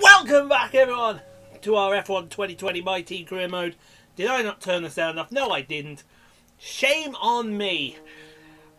Welcome back, everyone, to our F1 2020 My Team Career Mode. Did I not turn the sound off? No, I didn't. Shame on me.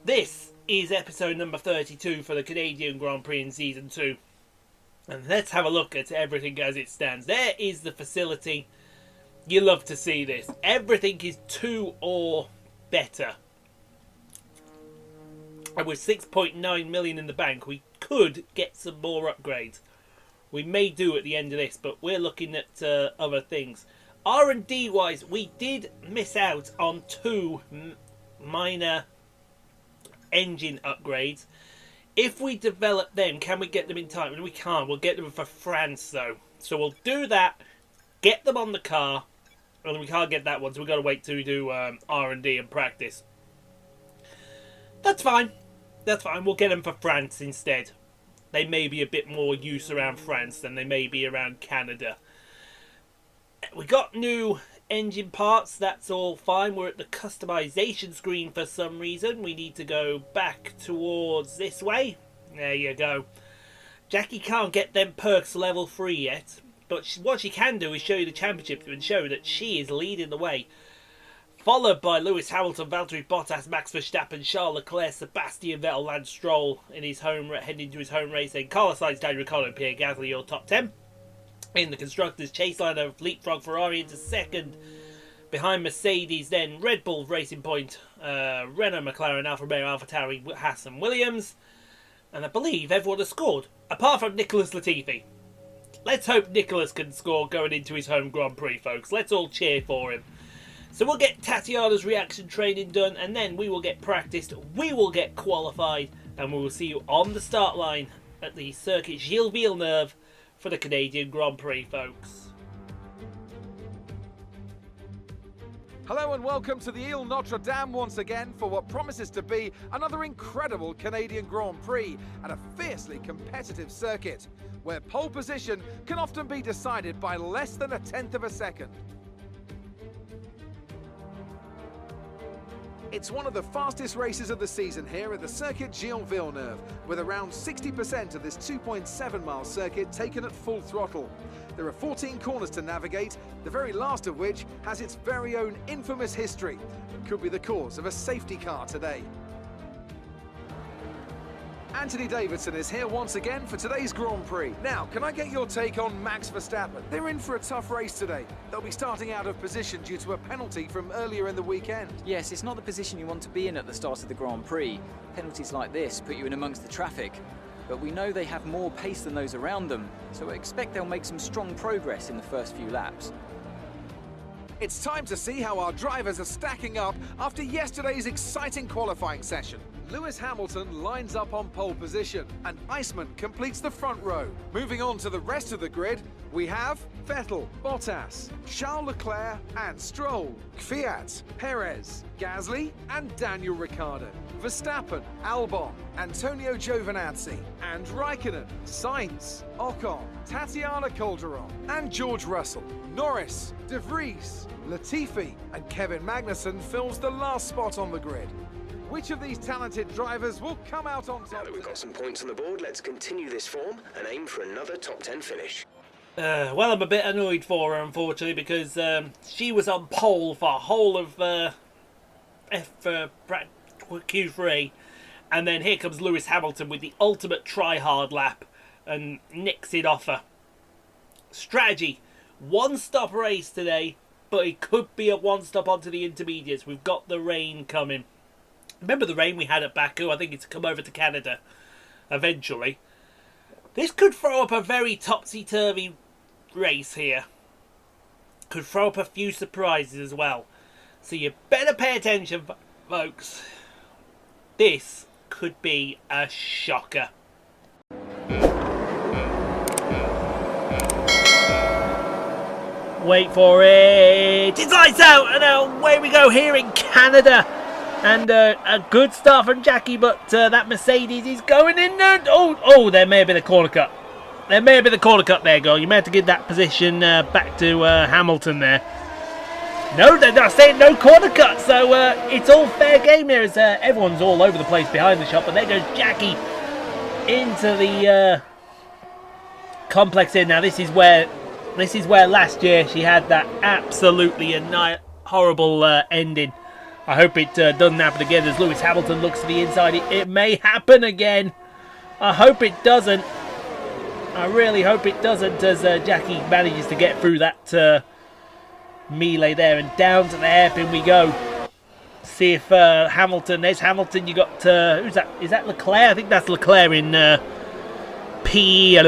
This is episode number 32 for the Canadian Grand Prix in Season 2. And let's have a look at everything as it stands. There is the facility. You love to see this. Everything is 2 or better. And with 6.9 million in the bank, we could get some more upgrades. We may do at the end of this, but we're looking at other things. R&D wise, we did miss out on 2 minor engine upgrades. If we develop them, can we get them in time? And we can't. We'll get them for France though. So we'll do that, get them on the car, and we can't get that one, so we've got to wait to do R&D and practice. That's fine. That's fine. We'll get them for France instead. They may be a bit more use around France than they may be around Canada. We got new engine parts. That's all fine. We're at the customization screen for some reason. We need to go back towards this way. There you go. Jackie can't get them perks level 3 yet. But what she can do is show you the championships and show that she is leading the way. Followed by Lewis Hamilton, Valtteri Bottas, Max Verstappen, Charles Leclerc, Sebastian Vettel, Lance Stroll in his heading to his home race. Then Carlos Sainz, Daniel Ricciardo, and Pierre Gasly, your top 10. In the constructors, Chaseliner leapfrog Ferrari into second. Behind Mercedes, then Red Bull, Racing Point, Renault, McLaren, Alfa Romeo, AlphaTauri, Haas, and Williams. And I believe everyone has scored, apart from Nicholas Latifi. Let's hope Nicholas can score going into his home Grand Prix, folks. Let's all cheer for him. So we'll get Tatiana's reaction training done, and then we will get practiced, we will get qualified, and we will see you on the start line at the Circuit Gilles Villeneuve for the Canadian Grand Prix, folks. Hello and welcome to the Ile Notre Dame once again for what promises to be another incredible Canadian Grand Prix at a fiercely competitive circuit, where pole position can often be decided by less than 1/10 of a second. It's one of the fastest races of the season here at the Circuit Gilles Villeneuve, with around 60% of this 2.7-mile circuit taken at full throttle. There are 14 corners to navigate, the very last of which has its very own infamous history and could be the cause of a safety car today. Anthony Davidson is here once again for today's Grand Prix. Now, can I get your take on Max Verstappen? They're in for a tough race today. They'll be starting out of position due to a penalty from earlier in the weekend. Yes, it's not the position you want to be in at the start of the Grand Prix. Penalties like this put you in amongst the traffic. But we know they have more pace than those around them, so I expect they'll make some strong progress in the first few laps. It's time to see how our drivers are stacking up after yesterday's exciting qualifying session. Lewis Hamilton lines up on pole position, and Iceman completes the front row. Moving on to the rest of the grid, we have Vettel, Bottas, Charles Leclerc and Stroll, Kvyat, Perez, Gasly and Daniel Ricciardo, Verstappen, Albon, Antonio Giovinazzi and Raikkonen, Sainz, Ocon, Tatiana Calderon and George Russell, Norris, De Vries, Latifi and Kevin Magnussen fills the last spot on the grid. Which of these talented drivers will come out on top? Now that we've got some points on the board, let's continue this form and aim for another top 10 finish. Well, I'm a bit annoyed for her, unfortunately, because she was on pole for whole of Q3, and then here comes Lewis Hamilton with the ultimate try-hard lap and nicks it off her. Strategy: one-stop race today, but it could be a one-stop onto the intermediates. We've got the rain coming. Remember the rain we had at Baku? I think it's come over to Canada eventually. This could throw up a very topsy-turvy race here. Could throw up a few surprises as well. So you better pay attention, folks. This could be a shocker. Wait for it. It's lights out, and away we go here in Canada. And a good start from Jackie, but that Mercedes is going in. Oh, there may have been a corner cut. There may have been a corner cut there, girl. You may have to give that position back to Hamilton there. No, they're not saying no corner cut, so it's all fair game here as everyone's all over the place behind the shot. But there goes Jackie into the complex here. Now this is where last year she had that absolutely horrible ending. I hope it doesn't happen again as Lewis Hamilton looks to the inside. It may happen again. I hope it doesn't. I really hope it doesn't, as Jackie manages to get through that melee there, and down to the hairpin we go. See if Hamilton, there's Hamilton, you got, who's that? Is that Leclerc? I think that's Leclerc in P3.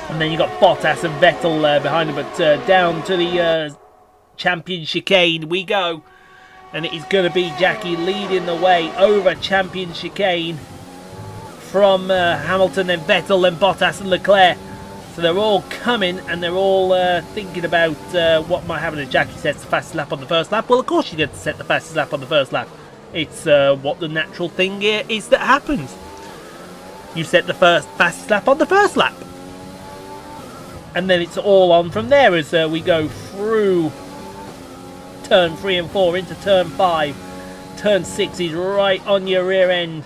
And then you got Bottas and Vettel behind him, but down to the champion chicane we go. And it is going to be Jackie leading the way over champion chicane from Hamilton and Vettel and Bottas and Leclerc. So they're all coming and they're all thinking about what might happen as Jackie sets the fastest lap on the first lap. Well, of course she gets to set the fastest lap on the first lap. It's what the natural thing is that happens. You set the fastest lap on the first lap. And then it's all on from there as we go through turn 3 and 4 into turn 5. Turn 6 is right on your rear end.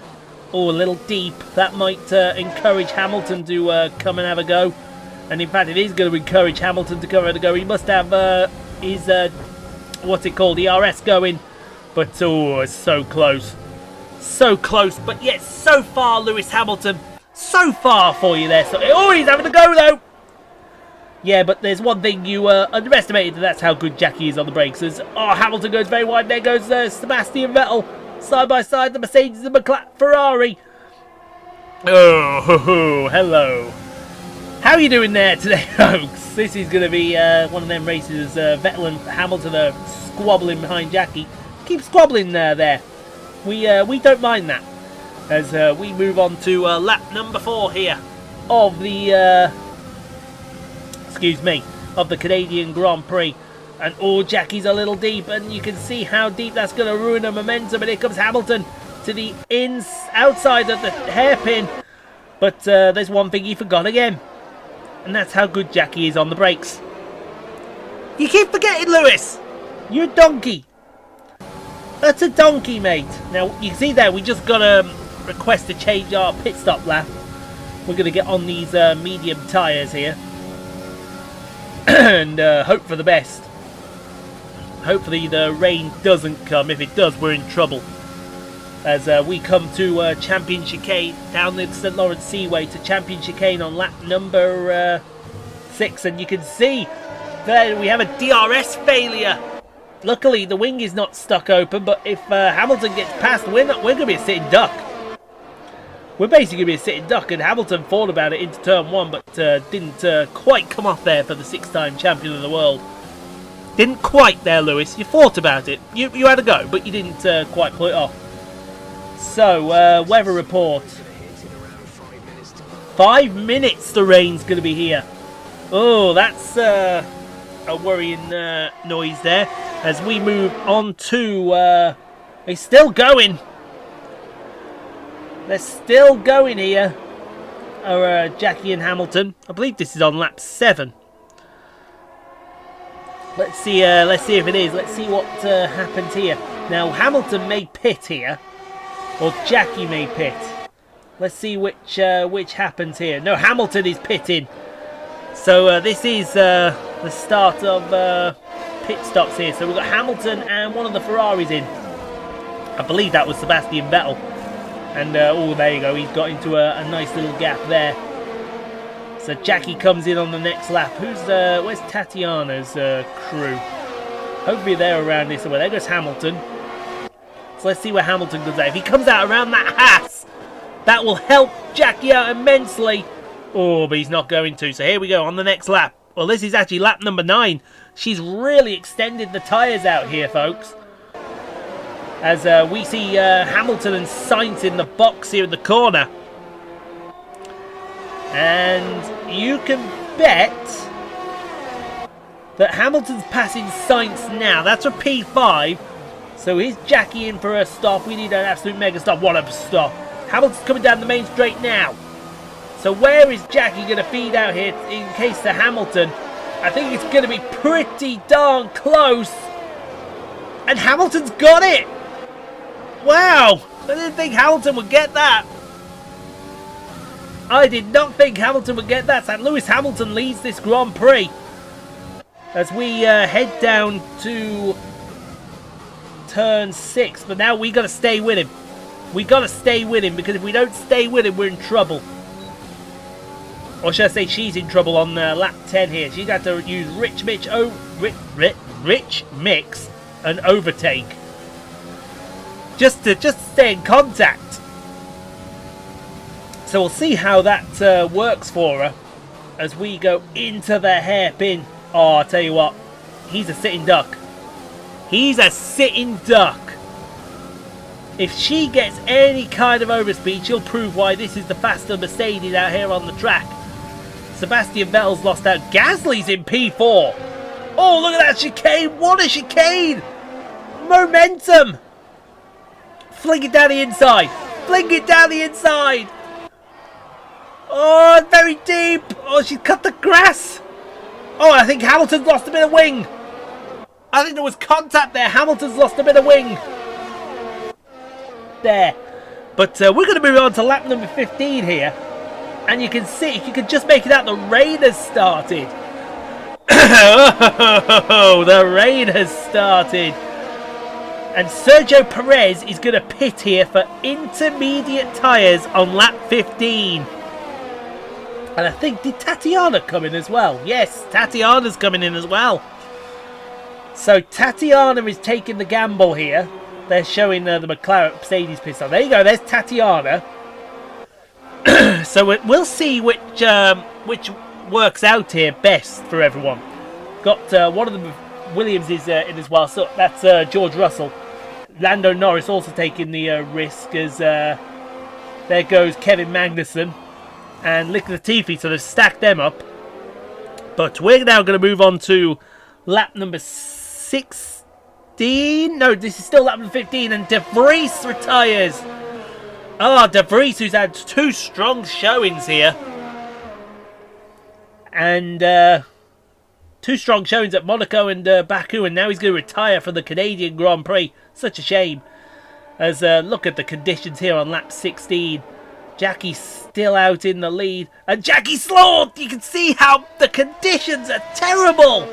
Oh, a little deep. That might encourage Hamilton to come and have a go. And in fact, it is going to encourage Hamilton to come and have a go. He must have his, what's it called, ERS going. But, oh, it's so close. So close, but yet so far, Lewis Hamilton. So far for you there. So, oh, he's having a go, though. Yeah, but there's one thing you underestimated, and that's how good Jackie is on the brakes. As, oh, Hamilton goes very wide. There goes Sebastian Vettel. Side by side, the Mercedes and the Ferrari. Oh, hello. How are you doing there today, folks? This is going to be one of them races. Vettel and Hamilton are squabbling behind Jackie. Keep squabbling there. We don't mind that. As we move on to lap number 4 here of the... of the Canadian Grand Prix. And oh, Jackie's a little deep, and you can see how deep that's going to ruin her momentum. And here comes Hamilton to the outside of the hairpin. But there's one thing he forgot again, and that's how good Jackie is on the brakes. You keep forgetting, Lewis. You're a donkey. That's a donkey, mate. Now, you can see there, we just got a request to change our pit stop lap. We're going to get on these medium tyres here. And hope for the best. Hopefully the rain doesn't come. If it does, we're in trouble. As we come to Champion Chicane down the St. Lawrence Seaway to Champion Chicane on lap number 6. And you can see there we have a DRS failure. Luckily the wing is not stuck open, but if Hamilton gets past, we're going to be a sitting duck. We're basically going to be a sitting duck, and Hamilton thought about it into turn 1, but didn't quite come off there for the 6-time champion of the world. Didn't quite there, Lewis. You thought about it. You had a go, but you didn't quite pull it off. So, weather report. 5 minutes the rain's going to be here. Oh, that's a worrying noise there. As we move on to... it's still going. They're still going here. Jackie and Hamilton. I believe this is on lap 7. Let's see if it is. Let's see what happens here. Now, Hamilton may pit here, or Jackie may pit. Let's see which happens here. No, Hamilton is pitting. So this is the start of pit stops here. So we've got Hamilton and one of the Ferraris in. I believe that was Sebastian Vettel. And oh, there you go. He's got into a nice little gap there. So Jackie comes in on the next lap. Where's Tatiana's crew? Hopefully they're around this way. There goes Hamilton. So let's see where Hamilton comes out. If he comes out around that Haas, that will help Jackie out immensely. Oh, but he's not going to. So here we go on the next lap. Well, this is actually lap number 9. She's really extended the tyres out here, folks. As we see Hamilton and Sainz in the box here in the corner. And you can bet that Hamilton's passing Sainz now. That's a P5. So here's Jackie in for a stop. We need an absolute mega stop. What a stop. Hamilton's coming down the main straight now. So where is Jackie going to feed out here in case to Hamilton? I think it's going to be pretty darn close. And Hamilton's got it. Wow. I didn't think Hamilton would get that. I did not think Hamilton would get that. So Lewis Hamilton leads this Grand Prix as we head down to turn 6. But now we got to stay with him. We got to stay with him, because if we don't stay with him, we're in trouble. Or should I say she's in trouble on lap 10 here. She's got to use Rich Mix and overtake. Just to stay in contact. So we'll see how that works for her as we go into the hairpin. Oh, I'll tell you what. He's a sitting duck. He's a sitting duck. If she gets any kind of overspeed, she'll prove why this is the faster Mercedes out here on the track. Sebastian Vettel's lost out. Gasly's in P4. Oh, look at that chicane. What a chicane. Momentum. Fling it down the inside. Fling it down the inside. Oh, very deep. Oh, she's cut the grass. Oh, I think Hamilton's lost a bit of wing. I think there was contact there. Hamilton's lost a bit of wing. There. But we're going to move on to lap number 15 here. And you can see, if you can just make it out, the rain has started. Oh, the rain has started. And Sergio Perez is going to pit here for intermediate tyres on lap 15. And I think, did Tatiana come in as well? Yes, Tatiana's coming in as well. So Tatiana is taking the gamble here. They're showing the McLaren Mercedes pit on. There you go, there's Tatiana. So we'll see which works out here best for everyone. Got one of the Williams is in as well, so that's George Russell. Lando Norris also taking the risk as there goes Kevin Magnussen and Nick Latifi, so they've stacked them up. But we're now going to move on to lap number 16. No, this is still lap number 15, and De Vries retires. Ah, De Vries, who's had 2 strong showings here. And 2 strong showings at Monaco and Baku, and now he's going to retire from the Canadian Grand Prix. Such a shame. As look at the conditions here on lap 16. Jackie's still out in the lead. And Jackie Slaughter, you can see how the conditions are terrible.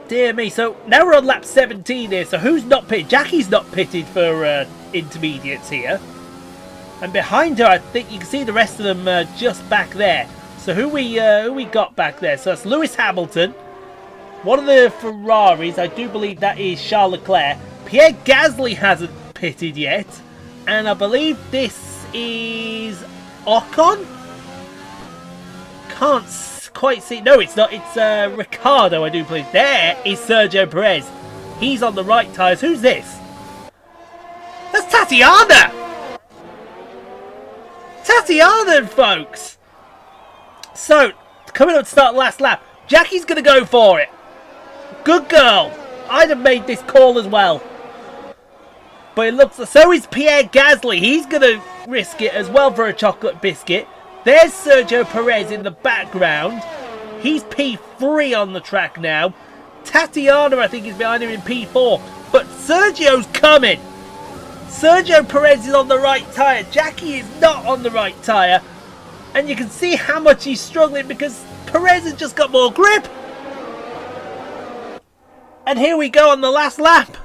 Dear me. So now we're on lap 17 here. So who's not pitted? Jackie's not pitted for intermediates here. And behind her, I think you can see the rest of them just back there. So who we got back there? So that's Lewis Hamilton. One of the Ferraris, I do believe that is Charles Leclerc. Pierre Gasly hasn't pitted yet. And I believe this is Ocon? Can't quite see. No, it's not. It's Ricardo, I do believe. There is Sergio Perez. He's on the right tyres. Who's this? That's Tatiana! Tatiana, folks! So, coming up to start last lap. Jackie's going to go for it. Good girl. I'd have made this call as well. But it looks... So is Pierre Gasly. He's going to risk it as well for a chocolate biscuit. There's Sergio Perez in the background. He's P3 on the track now. Tatiana, I think, is behind him in P4. But Sergio's coming. Sergio Perez is on the right tyre. Jackie is not on the right tyre. And you can see how much he's struggling because Perez has just got more grip. And here we go on the last lap.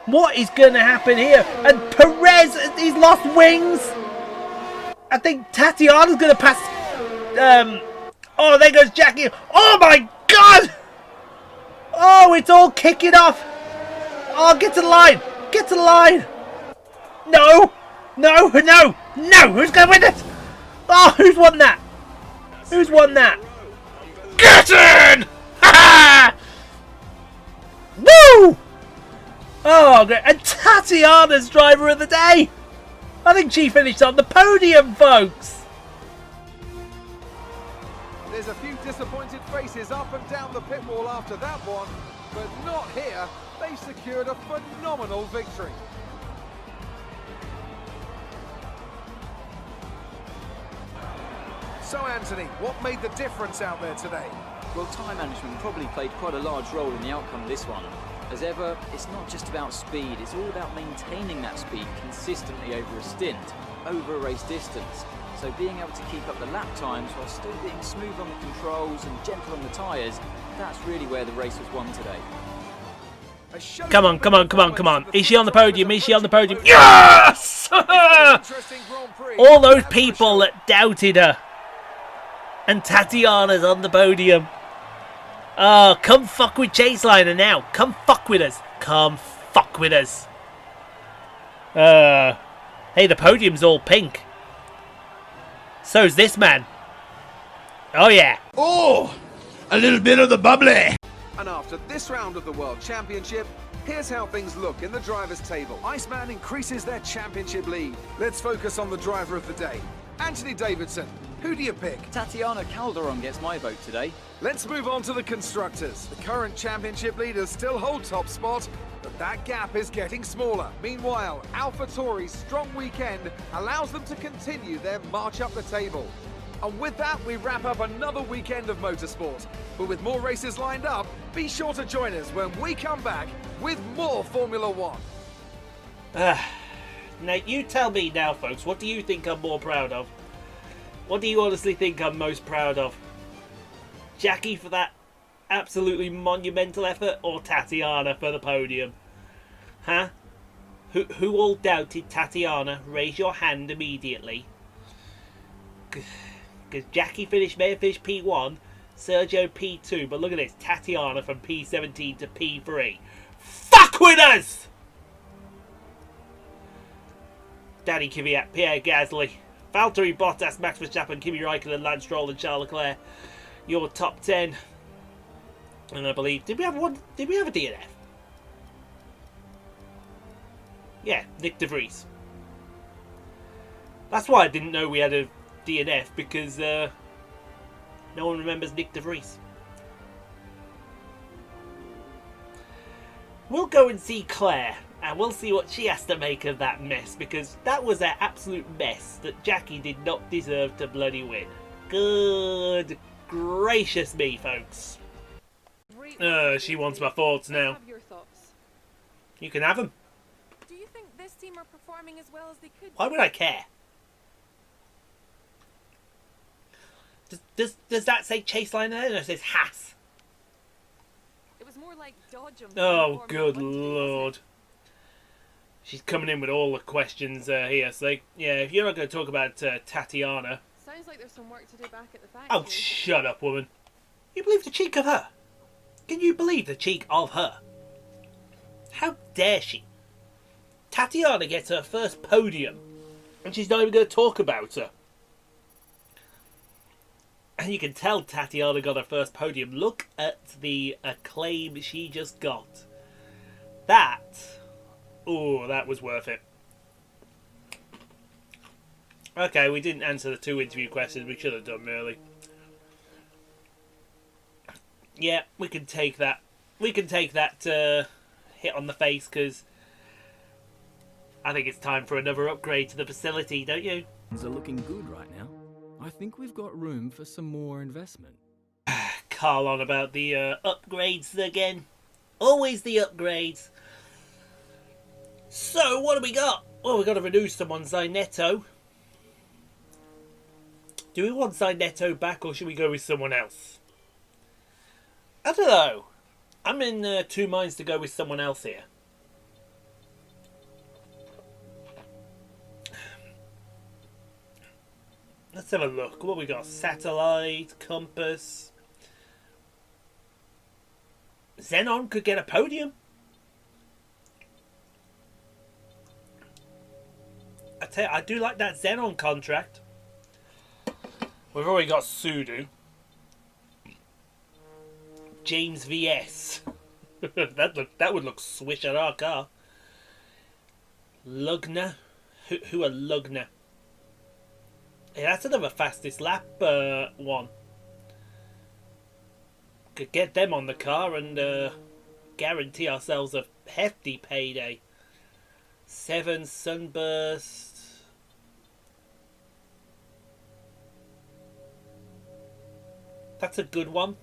What is going to happen here? And Perez, he's lost wings. I think Tatiana's going to pass. Oh, there goes Jackie. Oh my God. Oh, it's all kicking off. Oh, get to the line. Get to the line. No. No, no, no. Who's going to win it? Oh, who's won that? Who's won that? Get in! Ha ha! Woo! Oh, great. And Tatiana's driver of the day. I think she finished on the podium, folks. There's a few disappointed faces up and down the pit wall after that one, but not here. They secured a phenomenal victory. So, Anthony, what made the difference out there today? Well, time management probably played quite a large role in the outcome of this one. As ever, it's not just about speed, it's all about maintaining that speed consistently over a stint, over a race distance. So being able to keep up the lap times while still being smooth on the controls and gentle on the tyres, that's really where the race was won today. Come on, come on, come on, come on. Is she on the podium? Is she on the podium? Yes! All those people that doubted her. And Tatiana's on the podium. Oh, come fuck with Chaseliner now. Come fuck with us. Come fuck with us. Hey, the podium's all pink. So's this man. Oh, yeah. Oh, a little bit of the bubbly. And after this round of the World Championship, here's how things look in the drivers' table. Iceman increases their championship lead. Let's focus on the driver of the day. Anthony Davidson, who do you pick? Tatiana Calderon gets my vote today. Let's move on to the constructors. The current championship leaders still hold top spot, but that gap is getting smaller. Meanwhile, AlphaTauri's strong weekend allows them to continue their march up the table. And with that, we wrap up another weekend of motorsport. But with more races lined up, be sure to join us when we come back with more Formula One. Now, you tell me now, folks, what do you think I'm more proud of? What do you honestly think I'm most proud of? Jackie for that absolutely monumental effort, or Tatiana for the podium? Huh? Who all doubted Tatiana? Raise your hand immediately. Because Jackie may have finished P1, Sergio P2, but look at this, Tatiana from P17 to P3. Fuck with us! Danny Kvyat, Pierre Gasly, Valtteri Bottas, Max Verstappen, Kimi Raikkonen, Lance Stroll and Charles Leclerc. Your top 10. And I believe, did we have a DNF? Yeah, Nick De Vries. That's why I didn't know we had a DNF, because no one remembers Nick De Vries. We'll go and see Claire, and we'll see what she has to make of that mess, because that was an absolute mess that Jackie did not deserve to bloody win. Good gracious me, folks. She wants my thoughts now. Have your thoughts. You can have them. Do you think this team are performing as well as they could? Why would I care? Does that say Chaseliner there? No, it says Haas. It was more like Dodge 'em Oh, than good Formula One today, wasn't lord. She's coming in with all the questions here. So, yeah, if you're not going to talk about Tatiana... it? Sounds like there's some work to do back at the factory. Oh, shut up, woman. You believe the cheek of her? Can you believe the cheek of her? How dare she? Tatiana gets her first podium, and she's not even going to talk about her. And you can tell Tatiana got her first podium. Look at the acclaim she just got. That... oh, that was worth it. Okay, we didn't answer the 2 interview questions. We should have done, really. Yeah, we can take that. We can take that hit on the face, because I think it's time for another upgrade to the facility, don't you? Things are looking good right now. I think we've got room for some more investment. Carl on about the upgrades again. Always the upgrades. So, what do we got? Well, we've got to renew someone, Zainetto. Do we want Zainetto back, or should we go with someone else? I don't know. I'm in 2 minds to go with someone else here. Let's have a look. What we got? Satellite, Compass. Xenon could get a podium. I tell you, I do like that Xenon contract. We've already got Sudu. James VS. that would look swish at our car. Lugner. Who are Lugner? Yeah, that's another fastest lap one. Could get them on the car and guarantee ourselves a hefty payday. 7 Sunburst. That's a good one.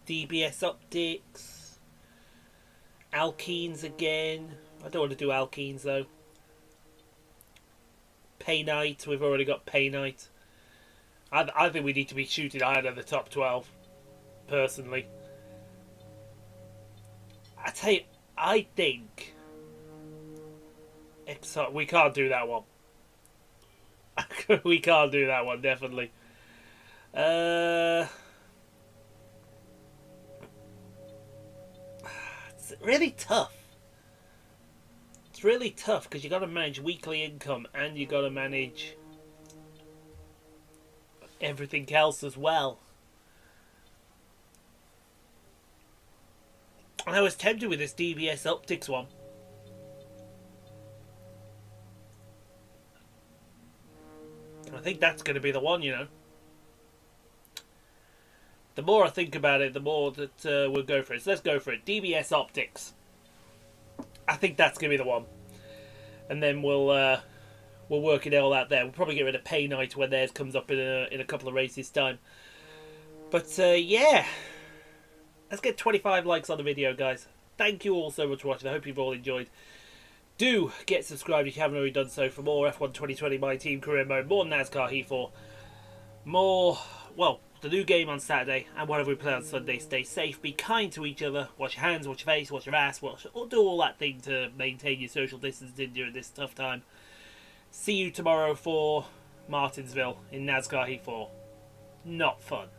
DBS Optics. Alkenes again. I don't want to do Alkenes though. Pay Night. We've already got Pay Night. I think we need to be shooting higher than the top 12. Personally. I tell you, I think... we can't do that one. We can't do that one, definitely. It's really tough. It's really tough because you got to manage weekly income and you got to manage everything else as well. And I was tempted with this DBS Optics one. I think that's going to be the one, you know. The more I think about it, the more that we'll go for it. So let's go for it. DBS Optics. I think that's going to be the one. And then we'll work it all out there. We'll probably get rid of Pay Night when theirs comes up in a couple of races' time. But yeah. Let's get 25 likes on the video, guys. Thank you all so much for watching. I hope you've all enjoyed. Do get subscribed if you haven't already done so for more F1 2020 My Team Career Mode, more NASCAR Heat 4, more, well, the new game on Saturday, and whatever we play on Sunday. Stay safe, be kind to each other, wash your hands, wash your face, wash your ass, or do all that thing to maintain your social distancing during this tough time. See you tomorrow for Martinsville in NASCAR Heat 4. Not fun.